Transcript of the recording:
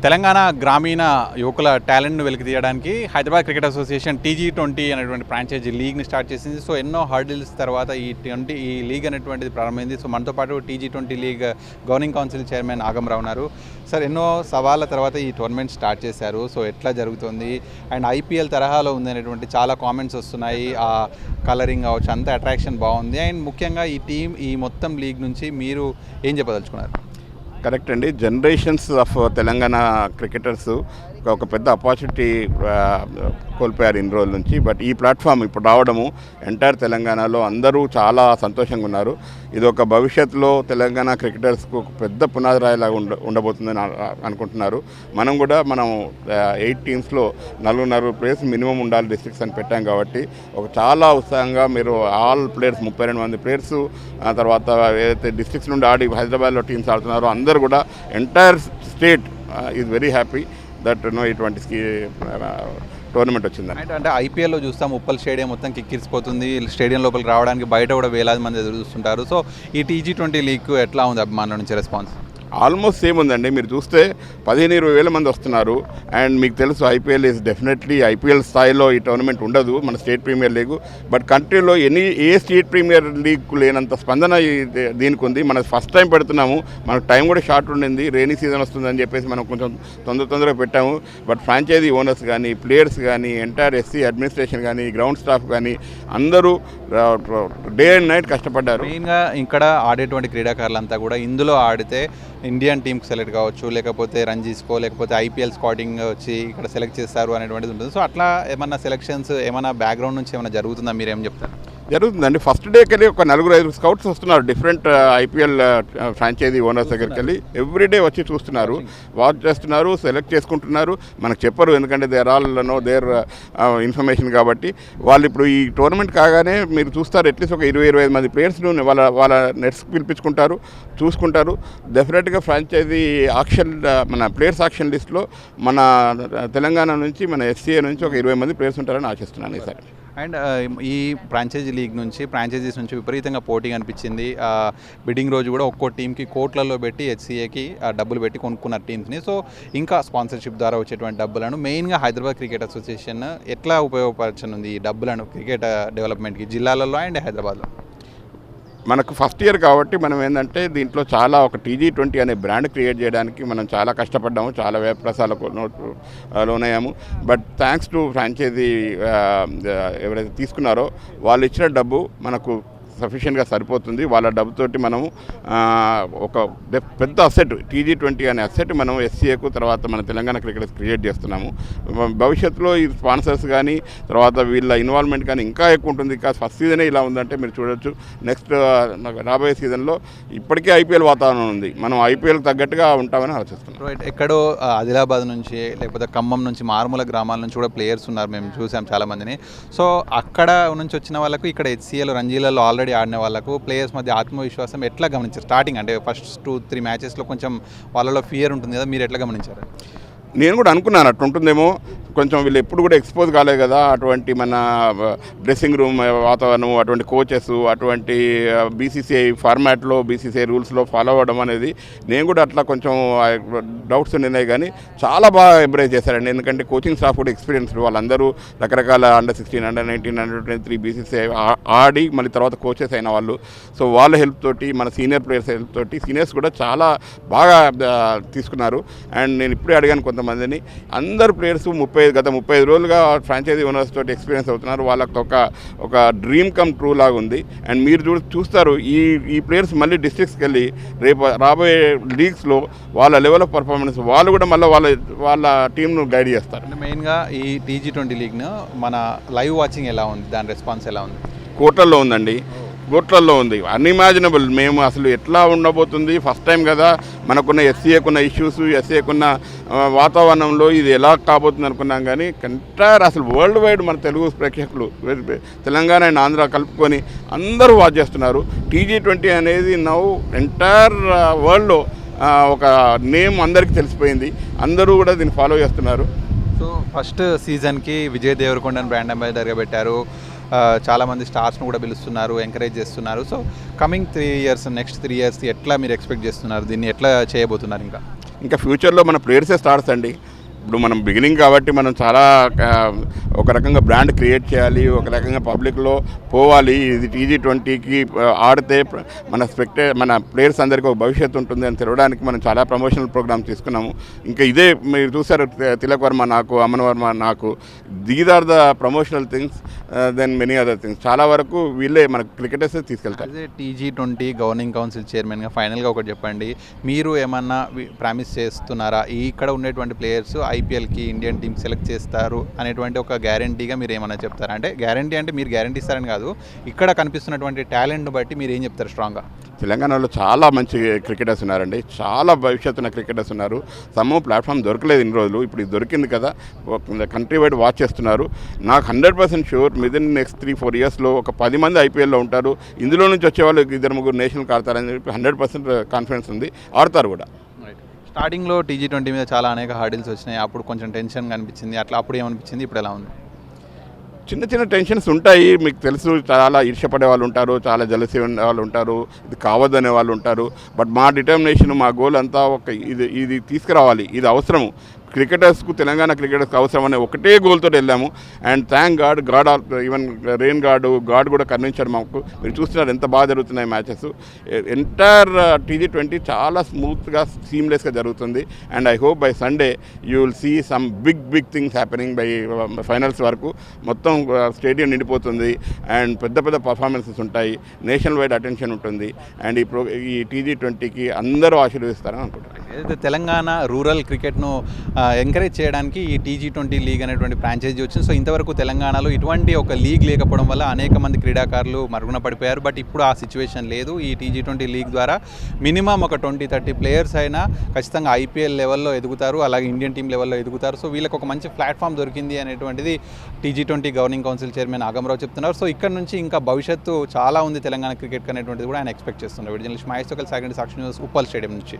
తెలంగాణ గ్రామీణ యువకుల టాలెంట్ను వెలికితీయడానికి హైదరాబాద్ క్రికెట్ అసోసియేషన్ టీజీ20 అనేటువంటి ఫ్రాంచైజీ లీగ్ని స్టార్ట్ చేసింది. సో ఎన్నో హర్డిల్స్ తర్వాత ఈ లీగ్ అనేటువంటిది ప్రారంభమైంది. సో మనతో పాటు టీజీ20 league governing council chairman Agamarao ఉన్నారు. సార్, ఎన్నో సవాళ్ళ తర్వాత ఈ టోర్నమెంట్ స్టార్ట్ చేశారు. సో ఎట్లా జరుగుతుంది అండ్ ఐపీఎల్ తరహాలో ఉంది అనేటువంటి చాలా కామెంట్స్ వస్తున్నాయి. ఆ కలరింగ్ కావచ్చు, అంత అట్రాక్షన్ బాగుంది. అండ్ ముఖ్యంగా ఈ మొత్తం లీగ్ నుంచి మీరు ఏం చెప్పదలుచుకున్నారు? కరెక్ట్ అండి. జనరేషన్స్ ఆఫ్ తెలంగాణ క్రికెటర్స్ ఒక పెద్ద ఆపర్చునిటీ కోల్పోయారు ఇన్ని రోజుల నుంచి. బట్ ఈ ప్లాట్ఫామ్ ఇప్పుడు రావడము ఎంటైర్ తెలంగాణలో అందరూ చాలా సంతోషంగా ఉన్నారు. ఇది ఒక భవిష్యత్తులో తెలంగాణ క్రికెటర్స్కు ఒక పెద్ద పునాదిరాయిలాగా ఉండబోతుందని అనుకుంటున్నారు. మనం 8 టీమ్స్లో 4 ప్లేయర్స్ మినిమం ఉండాలి డిస్ట్రిక్ట్స్ అని పెట్టాం కాబట్టి ఒక చాలా ఉత్సాహంగా మీరు ఆల్ ప్లేయర్స్ 32 మంది ప్లేయర్స్ తర్వాత ఏదైతే డిస్ట్రిక్ట్స్ నుండి ఆడి హైదరాబాద్లో టీమ్స్ ఆడుతున్నారో అందరూ కూడా entire state is very happy that ఇటువంటి టోర్నమెంట్ వచ్చిందని. అంటే ఐపీఎల్లో చూస్తాం ఉప్పల్ స్టేడియం మొత్తం కిక్కిరిసిపోతుంది. స్టేడియం లోపలికి రావడానికి బయట కూడా వేలాది మంది ఎదురు చూస్తుంటారు. సో ఈ టీజీ20 లీగ్ ఎట్లా ఉంది అభిమానుల నుంచి రెస్పాన్స్? ఆల్మోస్ట్ సేమ్ ఉందండి. మీరు చూస్తే 15-20 వేల మంది వస్తున్నారు. అండ్ మీకు తెలుసు ఐపీఎల్ ఈజ్ డెఫినెట్లీ ఐపీఎల్ స్థాయిలో ఈ టోర్నమెంట్ ఉండదు మన స్టేట్ ప్రీమియర్ లీగ్. బట్ కంట్రీలో ఏ స్టేట్ ప్రీమియర్ లీగ్ లేనంత స్పందన దీనికి ఉంది. మనం ఫస్ట్ టైం పెడుతున్నాము. మనకు టైం కూడా షార్ట్ ఉండింది, రైనీ సీజన్ వస్తుందని చెప్పేసి మనం కొంచెం తొందరగా పెట్టాము. బట్ ఫ్రాంచైజీ ఓనర్స్ కానీ, ప్లేయర్స్ కానీ, ఎంటైర్ ఎస్సీ అడ్మినిస్ట్రేషన్ కానీ, గ్రౌండ్ స్టాఫ్ కానీ అందరూ డే అండ్ నైట్ కష్టపడ్డారు. మెయిన్గా ఇక్కడ ఆడేటువంటి క్రీడాకారులంతా కూడా ఇందులో ఆడితే ఇండియన్ టీమ్కి సెలెక్ట్ కావచ్చు, లేకపోతే రంజీస్కో, లేకపోతే ఐపీఎల్ స్కాటింగ్ వచ్చి ఇక్కడ సెలెక్ట్ చేస్తారు అనేటువంటిది ఉంటుంది. సో అట్లా ఏమన్నా సెలెక్షన్స్ ఏమైనా బ్యాక్గ్రౌండ్ నుంచి ఏమైనా జరుగుతుందా? మీరేం చెప్తారు? జరుగుతుందండి. ఫస్ట్ డేకి వెళ్ళి ఒక 4-5 స్కౌట్స్ వస్తున్నారు డిఫరెంట్ ఐపీఎల్ ఫ్రాంచైజీ ఓనర్స్ దగ్గరికి వెళ్ళి ఎవ్రీడే వచ్చి చూస్తున్నారు, వాచ్ చేస్తున్నారు, సెలెక్ట్ చేసుకుంటున్నారు. మనకు చెప్పరు, ఎందుకంటే దేర్ ఆల్ దేర్ ఇన్ఫర్మేషన్ కాబట్టి. వాళ్ళు ఇప్పుడు ఈ టోర్నమెంట్ కాగానే మీరు చూస్తారు అట్లీస్ట్ ఒక 20-25 మంది ప్లేయర్స్ను వాళ్ళ నెట్స్కి పిలిపించుకుంటారు, చూసుకుంటారు. డెఫినెట్గా ఫ్రాంచైజీ ఆక్షన్ మన ప్లేయర్స్ ఆక్షన్ లిస్ట్లో మన తెలంగాణ నుంచి మన ఎస్సీఏ నుంచి ఒక 20 మంది ప్లేయర్స్ ఉంటారని ఆశిస్తున్నాను ఈసారి. అండ్ ఈ ఫ్రాంచైజీ లీగ్ నుంచి ఫ్రాంచైజీస్ నుంచి విపరీతంగా పోటీ అనిపించింది. బిడ్డింగ్ రోజు కూడా ఒక్కో టీంకి కోట్లలో పెట్టి హెచ్సిఏకి డబ్బులు పెట్టి కొనుక్కున్నారు టీమ్స్ని. సో ఇంకా స్పాన్సర్షిప్ ద్వారా వచ్చేటువంటి డబ్బులను మెయిన్గా హైదరాబాద్ క్రికెట్ అసోసియేషన్ ఎట్లా ఉపయోగపరచనుంది ఈ డబ్బులను క్రికెట్ డెవలప్మెంట్కి జిల్లాలలో అండ్ హైదరాబాద్లో? మనకు ఫస్ట్ ఇయర్ కాబట్టి మనం ఏంటంటే దీంట్లో చాలా ఒక టీజీ20 అనే బ్రాండ్ క్రియేట్ చేయడానికి మనం చాలా కష్టపడ్డాము, చాలా వ్యయప్రసాలకు లోనయ్యాము. బట్ థ్యాంక్స్ టు ఫ్రాంచైజీ ఎవరైతే తీసుకున్నారో వాళ్ళు ఇచ్చిన డబ్బు మనకు సఫిషియెంట్గా సరిపోతుంది. వాళ్ళ డబ్బుతోటి మనము ఒక పెద్ద అసెట్ టీజీ20 అనే అసెట్ మనం ఎస్సీఏకు తర్వాత మన తెలంగాణ క్రికెట్ క్రియేట్ చేస్తున్నాము. భవిష్యత్తులో ఈ స్పాన్సర్స్ కానీ తర్వాత వీళ్ళ ఇన్వాల్వ్మెంట్ కానీ ఇంకా ఎక్కువ ఉంటుంది. ఇంకా ఫస్ట్ సీజనే ఇలా ఉందంటే మీరు చూడొచ్చు. నెక్స్ట్ రాబోయే సీజన్లో ఇప్పటికే ఐపీఎల్ వాతావరణం ఉంది, మనం ఐపీఎల్కి తగ్గట్టుగా ఉంటామని ఆలోచిస్తున్నాం. రైట్. ఎక్కడో ఆదిలాబాద్ నుంచి లేకపోతే ఖమ్మం నుంచి మారుమూల గ్రామాల నుంచి కూడా ప్లేయర్స్ ఉన్నారు, మేము చూసాం చాలామందిని. సో అక్కడ నుంచి వచ్చిన వాళ్ళకు ఇక్కడ హెచ్సిఏలో రంజీలలో ఆల్రెడీ ఆడిన వాళ్ళకు ప్లేయర్స్ మధ్య ఆత్మవిశ్వాసం ఎట్లా గమనించారు? స్టార్టింగ్ అంటే ఫస్ట్ 2-3 మ్యాచెస్లో కొంచెం వాళ్ళలో ఫియర్ ఉంటుంది కదా, మీరు ఎట్లా గమనించారు? నేను కూడా అనుకున్నాను అట్లా ఉంటుందేమో, కొంచెం వీళ్ళు ఎప్పుడు కూడా ఎక్స్పోజ్ కాలేదు కదా అటువంటి మన డ్రెస్సింగ్ రూమ్ వాతావరణం, అటువంటి కోచెస్, అటువంటి బీసీసీఐ ఫార్మాట్లో బీసీసీఐ రూల్స్లో ఫాలో అవ్వడం అనేది నేను కూడా అట్లా కొంచెం డౌట్స్ ఉన్నాయి. కానీ చాలా బాగా ఎంబ్రేజ్ చేశారండి. ఎందుకంటే కోచింగ్ స్టాఫ్ కూడా ఎక్స్పీరియన్స్డ్, వాళ్ళందరూ రకరకాల అండర్-16, అండర్-19, అండర్-23 బీసీసీఐ ఆడి మళ్ళీ తర్వాత కోచెస్ అయిన వాళ్ళు. సో వాళ్ళ హెల్ప్ తోటి మన సీనియర్ ప్లేయర్స్ హెల్ప్ తోటి సీనియర్స్ కూడా చాలా బాగా తీసుకున్నారు. అండ్ నేను ఇప్పుడే అడిగాను కొంతమందిని, అందరు ప్లేయర్స్ గత 35 రోజులుగా ఫ్రాంచైజీ ఓనర్స్ తోటి ఎక్స్పీరియన్స్ అవుతున్నారు. వాళ్ళకి ఒక డ్రీమ్ కమ్ ట్రూ లాగా ఉంది. అండ్ మీరు చూస్తారు ఈ ప్లేయర్స్ మళ్ళీ డిస్ట్రిక్ట్స్కి వెళ్ళి రేపు రాబోయే లీగ్స్లో వాళ్ళ లెవెల్ ఆఫ్ పర్ఫార్మెన్స్ వాళ్ళు కూడా మళ్ళీ వాళ్ళ టీంను గైడ్ చేస్తారు. మెయిన్గా ఈ టీజీ20 లీగ్ను మన లైవ్ వాచింగ్ ఎలా ఉంది, దాని రెస్పాన్స్ ఎలా ఉంది? కోట్లల్లో ఉందండి, కోట్లల్లో ఉంది. అన్ఇమాజినబుల్. మేము అసలు ఎట్లా ఉండబోతుంది, ఫస్ట్ టైం కదా, మనకున్న ఎస్సీఏకున్న ఇష్యూస్, ఎస్సీఏకున్న వాతావరణంలో ఇది ఎలా కాబోతుంది అనుకున్నాం. కానీ ఎంటైర్ అసలు వరల్డ్ వైడ్ మన తెలుగు ప్రేక్షకులు తెలంగాణ అండ్ ఆంధ్ర కలుపుకొని అందరూ వాచ్ చేస్తున్నారు. టీజీ20 అనేది నౌ ఎంటైర్ వరల్డ్లో ఒక నేమ్ అందరికీ తెలిసిపోయింది, అందరూ కూడా దీన్ని ఫాలో చేస్తున్నారు. సో ఫస్ట్ సీజన్కి విజయ్ దేవరకొండని బ్రాండ్ అంబాసిడర్గా పెట్టారు. చాలామంది స్టార్స్ను కూడా పిలుస్తున్నారు, ఎంకరేజ్ చేస్తున్నారు. So coming 3 years, next 3 years ఎట్లా మీరు ఎక్స్పెక్ట్ చేస్తున్నారు, దీన్ని ఎట్లా చేయబోతున్నారు? ఇంకా ఇంకా ఫ్యూచర్లో మన ప్లేయర్సే స్టార్స్ అండి. ఇప్పుడు మనం బిగినింగ్ కాబట్టి మనం చాలా ఒక రకంగా బ్రాండ్ క్రియేట్ చేయాలి, ఒక రకంగా పబ్లిక్లో పోవాలి. ఇది TG20కి ఆడితే మన ప్లేయర్స్ అందరికీ ఒక భవిష్యత్తు ఉంటుంది అని తెలవడానికి మనం చాలా ప్రమోషనల్ ప్రోగ్రామ్స్ తీసుకున్నాము. ఇంకా ఇదే మీరు చూసారు, తిలక్ వర్మ నాకు, అమన్ వర్మ నాకు, these are the promotional things then many other things. చాలా వరకు వీళ్ళే మన క్రికెటర్స్ తీసుకెళ్తారు. అదే TG20 గవర్నింగ్ కౌన్సిల్ చైర్మన్గా ఫైనల్గా ఒకటి చెప్పండి, మీరు ఏమన్నా ప్రామిస్ చేస్తున్నారా ఇక్కడ ఉండేటువంటి ప్లేయర్స్ IPLకి ఇండియన్ టీమ్ సెలెక్ట్ చేస్తారు అనేటువంటి ఒక గ్యారంటీగా మీరు ఏమన్నా చెప్తారా? అంటే గ్యారంటీ అంటే మీరు గ్యారంటీ ఇస్తారని కాదు, ఇక్కడ కనిపిస్తున్నటువంటి టాలెంట్ని బట్టి మీరు ఏం చెప్తారు స్ట్రాంగ్గా? తెలంగాణలో చాలా మంచి క్రికెటర్స్ ఉన్నారండి, చాలా భవిష్యత్తున్న క్రికెటర్స్ ఉన్నారు. సమూహ ప్లాట్ఫామ్ దొరకలేదు ఇన్ని రోజులు, ఇప్పుడు ఇది దొరికింది కదా, కంట్రీ వైడ్ వాచ్ చేస్తున్నారు. నాకు 100% షూర్ విదిన్ నెక్స్ట్ 3-4 ఇయర్స్లో ఒక 10 మంది IPLలో ఉంటారు. ఇందులో నుంచి వచ్చేవాళ్ళు 2-3 నేషనల్కి ఆడతారని చెప్పి 100% కాన్ఫిడెన్స్ ఉంది, ఆడతారు కూడా. స్టార్టింగ్లో TG20 మీద చాలా అనేక హార్డిల్స్ వచ్చినాయి, అప్పుడు కొంచెం టెన్షన్గా అనిపించింది, అట్లా అప్పుడు ఏమనిపించింది, ఇప్పుడు ఎలా ఉంది? చిన్న చిన్న టెన్షన్స్ ఉంటాయి, మీకు తెలుసు. చాలా ఈర్ష్యపడే వాళ్ళు ఉంటారు, చాలా జలసి ఉండే వాళ్ళు ఉంటారు, ఇది కావద్దనే వాళ్ళు ఉంటారు. బట్ మా డిటర్మినేషన్, మా గోల్ అంతా ఇది తీసుకురావాలి, ఇది అవసరము క్రికెటర్స్కు, తెలంగాణ క్రికెటర్స్కి అవసరం అనే ఒకటే గోల్తో వెళ్ళాము. And thank God even rain God కూడా కరుణించాడు మాకు. మీరు చూస్తున్నారు ఎంత బాగా జరుగుతున్నాయి మ్యాచెస్. ఎంటైర్ TG20 చాలా స్మూత్గా, సీమ్లెస్గా జరుగుతుంది. And I hope by Sunday you will see some big things happening by finals వరకు. మొత్తం స్టేడియం నిండిపోతుంది అండ్ పెద్ద పర్ఫార్మెన్సెస్ ఉంటాయి, నేషనల్ వైడ్ అటెన్షన్ ఉంటుంది. అండ్ ఈ TG20కి అందరూ ఆశీర్వదిస్తారని అనుకుంటున్నాను. ఏదైతే తెలంగాణ రూరల్ క్రికెట్ను ఎంకరేజ్ చేయడానికి ఈ TG20 లీగ్ అనేటువంటి ఫ్రాంచైజీ వచ్చింది. సో ఇంతవరకు తెలంగాణలో ఇటువంటి ఒక లీగ్ లేకపోవడం వల్ల అనేక మంది క్రీడాకారులు మరుగున పడిపోయారు. బట్ ఇప్పుడు ఆ సిచ్యువేషన్ లేదు. ఈ TG20 లీగ్ ద్వారా మినిమం ఒక 20-30 ప్లేయర్స్ అయినా ఖచ్చితంగా IPL లెవెల్లో ఎదుగుతారు, అలాగే ఇండియన్ టీం లెవెల్లో ఎదుగుతారు. సో వీళ్ళకి ఒక మంచి ప్లాట్ఫామ్ దొరికింది అనేటువంటిది TG20 governing council chairman Agamarao చెప్తున్నారు. సో ఇక్కడ నుంచి ఇంకా భవిష్యత్తు చాలా ఉంది తెలంగాణ క్రికెట్ అనేటువంటిది కూడా ఆయన ఎక్స్పెక్ట్ చేస్తున్నారు. విడుదల మహేష్ సాక్షి న్యూస్, ఉప్పల్ స్టేడియం నుంచి.